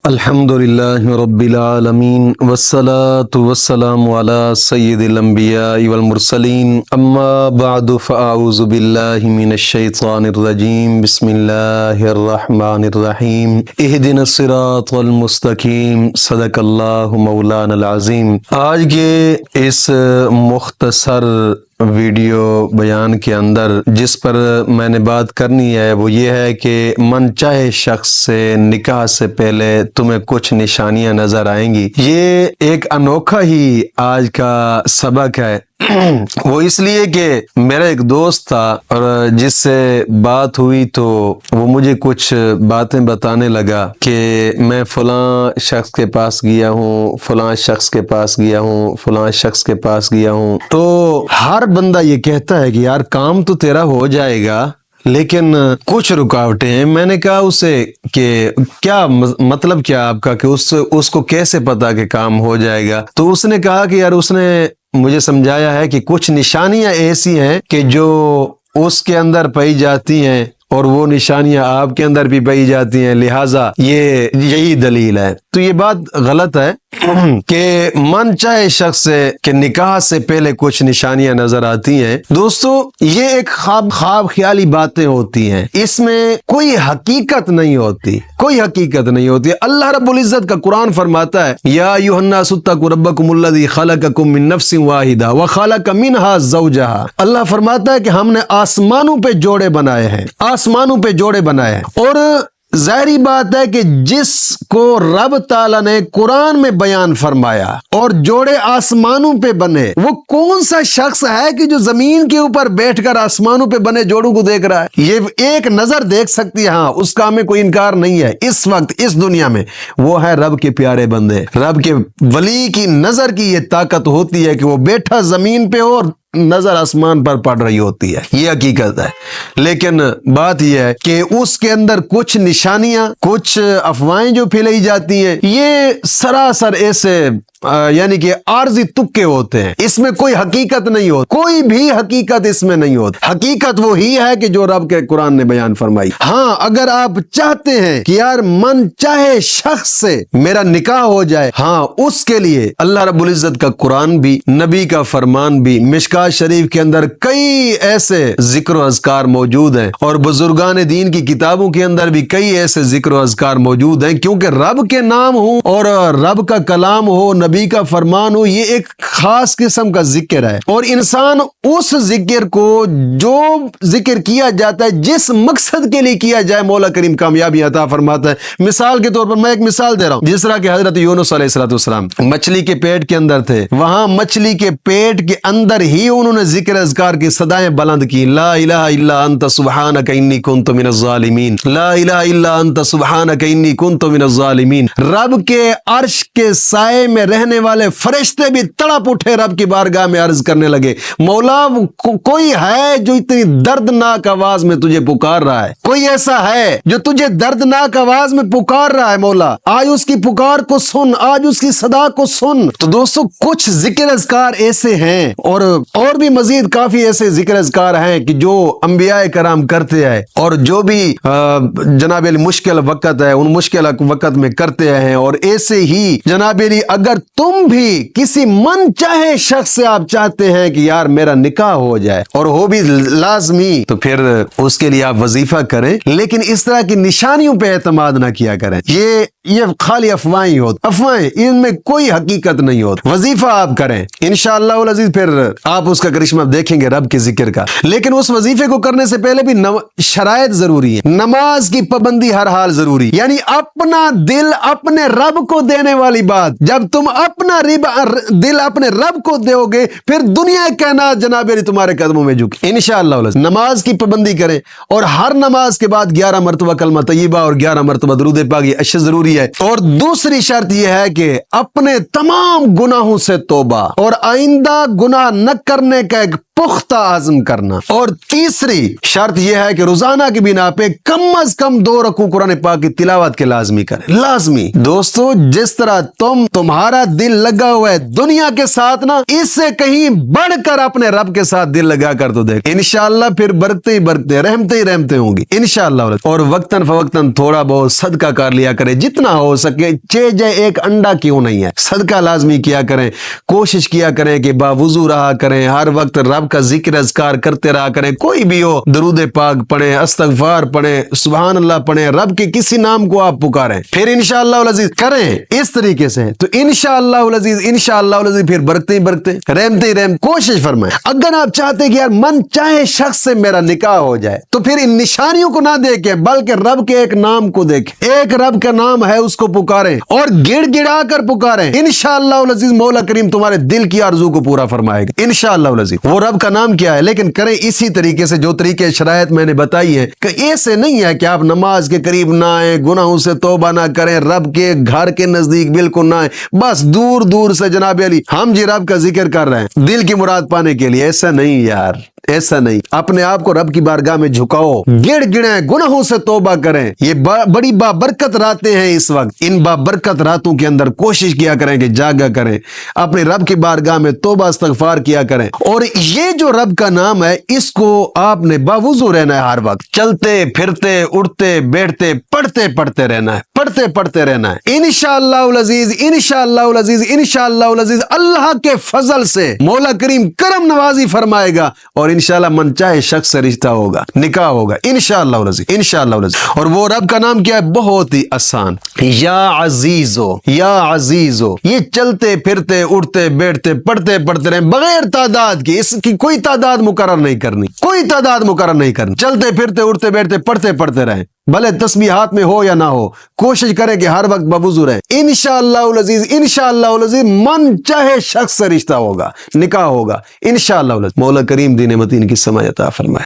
الحمدللہ رب العالمین والصلاة والسلام علی سید الانبیاء والمرسلین اما بعد فاعوذ باللہ من الشیطان الرجیم بسم اللہ الرحمن الرحیم اہدنا الصراط المستقیم صدق اللہ مولانا العظیم۔ آج کے اس مختصر ویڈیو بیان کے اندر جس پر میں نے بات کرنی ہے وہ یہ ہے کہ من چاہے شخص سے نکاح سے پہلے تمہیں کچھ نشانیاں نظر آئیں گی۔ یہ ایک انوکھا ہی آج کا سبق ہے، وہ اس لیے کہ میرا ایک دوست تھا اور جس سے بات ہوئی تو وہ مجھے کچھ باتیں بتانے لگا کہ میں فلاں شخص کے پاس گیا ہوں، فلاں شخص کے پاس گیا ہوں، فلاں شخص کے پاس گیا ہوں۔ تو ہر بندہ یہ کہتا ہے کہ یار کام تو تیرا ہو جائے گا لیکن کچھ رکاوٹیں ہیں۔ میں نے کہا اسے کہ کیا مطلب کیا آپ کا، کہ اس کو کیسے پتا کہ کام ہو جائے گا؟ تو اس نے کہا کہ یار اس نے مجھے سمجھایا ہے کہ کچھ نشانیاں ایسی ہیں کہ جو اس کے اندر پائی جاتی ہیں اور وہ نشانیاں آپ کے اندر بھی پائی جاتی ہیں، لہٰذا یہی دلیل ہے۔ تو یہ بات غلط ہے کہ من چاہے شخص سے کہ نکاح سے پہلے کچھ نشانیاں نظر آتی ہیں۔ دوستو یہ ایک خواب خیالی باتیں ہوتی ہیں، اس میں کوئی حقیقت نہیں ہوتی، کوئی حقیقت نہیں ہوتی۔ اللہ رب العزت کا قرآن فرماتا ہے یا ایھا الناس اتقوا ربکم الذی خلقکم من نفس واحدہ وخلق منہا زوجہا۔ اللہ فرماتا ہے کہ ہم نے آسمانوں پہ جوڑے بنائے ہیں، آسمانوں پہ جوڑے بنائے ہیں، اور ظاہری بات ہے کہ جس کو رب تعالیٰ نے قرآن میں بیان فرمایا اور جوڑے آسمانوں پہ بنے، وہ کون سا شخص ہے کہ جو زمین کے اوپر بیٹھ کر آسمانوں پہ بنے جوڑوں کو دیکھ رہا ہے؟ یہ ایک نظر دیکھ سکتی ہے، ہاں اس کا ہمیں کوئی انکار نہیں ہے۔ اس وقت اس دنیا میں وہ ہے رب کے پیارے بندے، رب کے ولی کی نظر کی یہ طاقت ہوتی ہے کہ وہ بیٹھا زمین پہ اور نظر آسمان پر پڑ رہی ہوتی ہے، یہ حقیقت ہے۔ لیکن بات یہ ہے کہ اس کے اندر کچھ نشانیاں، کچھ افواہیں جو پھیلائی جاتی ہیں، یہ سراسر ایسے یعنی کہ عارضی تکے ہوتے ہیں، اس میں کوئی حقیقت نہیں ہوتی، کوئی بھی حقیقت اس میں نہیں ہوتی۔ حقیقت وہی ہے کہ جو رب کے قرآن نے بیان فرمائی۔ ہاں اگر آپ چاہتے ہیں کہ یار من چاہے شخص سے میرا نکاح ہو جائے، ہاں اس کے لیے اللہ رب العزت کا قرآن بھی، نبی کا فرمان بھی، مشکات شریف کے اندر کئی ایسے ذکر و اذکار موجود ہیں، اور بزرگان دین کی کتابوں کے اندر بھی کئی ایسے ذکر و اذکار موجود ہیں، کیونکہ رب کے نام ہو اور رب کا کلام ہو، نبی کا فرمان ہو، یہ ایک خاص قسم کا ذکر ہے، اور انسان اس ذکر کو، جو ذکر کیا جاتا ہے جس مقصد کے لیے کیا جائے، مولا کریم کامیابی عطا فرماتا ہے۔ مثال کے طور پر میں ایک مثال دے رہا ہوں، جس طرح کہ حضرت یونس علیہ السلام مچھلی کے پیٹ کے اندر تھے، وہاں مچھلی کے پیٹ کے اندر ہی انہوں نے ذکر اذکار کی صدائیں بلند کی، لا الہ الا انت سبحانک انی کنت من الظالمین، لا الہ الا انت سبحانک انی کنت من الظالمین۔ رب کے عرش کے سائے میں رہنے والے فرشتے بھی تڑپ اٹھے، رب کی بارگاہ میں عرض کرنے لگے، مولا کوئی ہے جو اتنی دردناک آواز میں تجھے پکار رہا ہے؟ کوئی ایسا ہے جو تجھے دردناک آواز میں پکار رہا ہے؟ مولا آج اس کی پکار کو سن، آج اس کی صدا کو سن۔ تو دوستو کچھ ذکر اذکار ایسے ہیں، اور بھی مزید کافی ایسے ذکر اذکار ہیں کہ جو انبیاء کرام کرتے ہیں، اور جو بھی جناب علی مشکل وقت ہے ان مشکل وقت میں کرتے ہیں۔ اور ایسے ہی جناب علی اگر تم بھی کسی من چاہے شخص سے آپ چاہتے ہیں کہ یار میرا نکاح ہو جائے اور ہو بھی لازمی، تو پھر اس کے لیے آپ وظیفہ کریں، لیکن اس طرح کی نشانیوں پہ اعتماد نہ کیا کریں۔ یہ خالی افواہیں ہوتی، افواہیں، ان میں کوئی حقیقت نہیں ہوتی۔ وظیفہ آپ کریں انشاءاللہ العزیز، پھر آپ اس کا کرشمہ دیکھیں گے رب کے ذکر کا۔ لیکن اس وظیفے کو کرنے سے پہلے بھی شرائط ضروری ہے، نماز کی پابندی ہر حال ضروری، یعنی اپنا دل اپنے رب کو دینے والی بات۔ جب تم اپنا دل اپنے رب کو دو گے، پھر دنیا کائنات جناب علی تمہارے قدموں میں جھکے انشاءاللہ۔ نماز کی پابندی کریں، اور ہر نماز کے بعد 11 مرتبہ کلمہ طیبہ اور 11 مرتبہ درود پاک، یہ اشد ضروری ہے۔ اور دوسری شرط یہ ہے کہ اپنے تمام گناہوں سے توبہ اور آئندہ گناہ نہ کرنے کا ایک پختہ عزم کرنا، اور تیسری شرط یہ ہے کہ روزانہ کی بنا پہ کم از کم 2 رکوع قرآن پاک کی تلاوت کے لازمی کریں، لازمی۔ دوستو جس طرح تمہارا دل لگا ہوا ہے دنیا کے ساتھ نا، اس سے کہیں بڑھ کر اپنے رب کے ساتھ دل لگا کر تو دیکھ، انشاءاللہ پھر برکتیں ہی برکتیں، رحمتیں ہی رحمتیں ہوں گی انشاءاللہ۔ اور وقتاً فوقتاً تھوڑا بہت صدقہ کر لیا کرے، جتنا ہو سکے، چہ ایک انڈا کیوں نہیں ہے، صدقہ لازمی کیا کریں، کوشش کیا کریں کہ باوضو رہا کریں، ہر وقت رب کا ذکر اذکار کرتے رہا کریں، کوئی بھی ہو درود پاک پڑھیں، استغفار پڑھیں، سبحان اللہ پڑھیں، رب کے کسی نام کو آپ پکاریں، پھر انشاءاللہ العزیز کریں اس طریقے سے، تو انشاءاللہ العزیز انشاءاللہ العزیز پھر برکتیں ہی برکتیں، رحمتیں ہی رحمتیں۔ کوشش فرمائیں، اگر آپ چاہتے کہ یار من چاہے شخص سے میرا نکاح ہو جائے، تو پھر ان نشانیوں کو نہ دیکھیں بلکہ رب کے ایک نام کو دیکھیں، ایک رب کا نام ہے اس کو پکاریں اور گڑ گڑا کر پکاریں، انشاءاللہ العزیز مولا کریم تمہارے دل کی آرزو کو پورا فرمائے گا انشاءاللہ العزیز۔ وہ رب کا نام کیا ہے، لیکن کریں اسی طریقے سے جو طریقے شرائط میں نے بتائی ہے، کہ ایسے نہیں ہے کہ آپ نماز کے قریب نہ آئیں، گناہوں سے توبہ نہ کریں، رب کے گھر کے نزدیک بالکل نہ آئیں، بس دور دور سے جناب علی ہم جی رب کا ذکر کر رہے ہیں دل کی مراد پانے کے لیے، ایسا نہیں یار، ایسا نہیں۔ اپنے آپ کو رب کی بارگاہ میں جھکاؤ، گڑ گڑیں، گناہوں سے توبہ کریں، یہ بڑی بابرکت راتیں ہیں اس وقت، ان بابرکت راتوں کے اندر کوشش کیا کریں کہ جاگا کریں، اپنے رب کی بارگاہ میں توبہ استغفار کیا کریں، اور یہ جو رب کا نام ہے اس کو آپ نے باوضو رہنا ہے، ہر وقت چلتے پھرتے اٹھتے بیٹھتے پڑھتے رہنا ہے، پڑھتے رہنا ہے انشاءاللہ العزیز انشاءاللہ العزیز انشاءاللہ العزیز۔ اللہ کے فضل سے مولا کریم کرم نوازی فرمائے گا اور انشاءاللہ من چاہے شخص سے رشتہ ہوگا، نکاح ہوگا انشاءاللہ العزیز انشاءاللہ العزیز۔ اور وہ رب کا نام کیا ہے، بہت ہی آسان، یا عزیزو یا عزیزو، یہ چلتے پھرتے اٹھتے بیٹھتے پڑھتے رہیں بغیر تعداد کی، اس کی کوئی تعداد مقرر نہیں کرنی، کوئی تعداد مقرر نہیں کرنی، چلتے پھرتے اٹھتے بیٹھتے پڑھتے رہیں، بھلے تسبیح ہاتھ میں ہو یا نہ ہو، کوشش کریں کہ ہر وقت باوضو رہیں انشاءاللہ العزیز انشاءاللہ العزیز، من چاہے شخص سے رشتہ ہوگا، نکاح ہوگا انشاءاللہ العزیز۔ مولا کریم دین متین کی سماع عطا فرمائے۔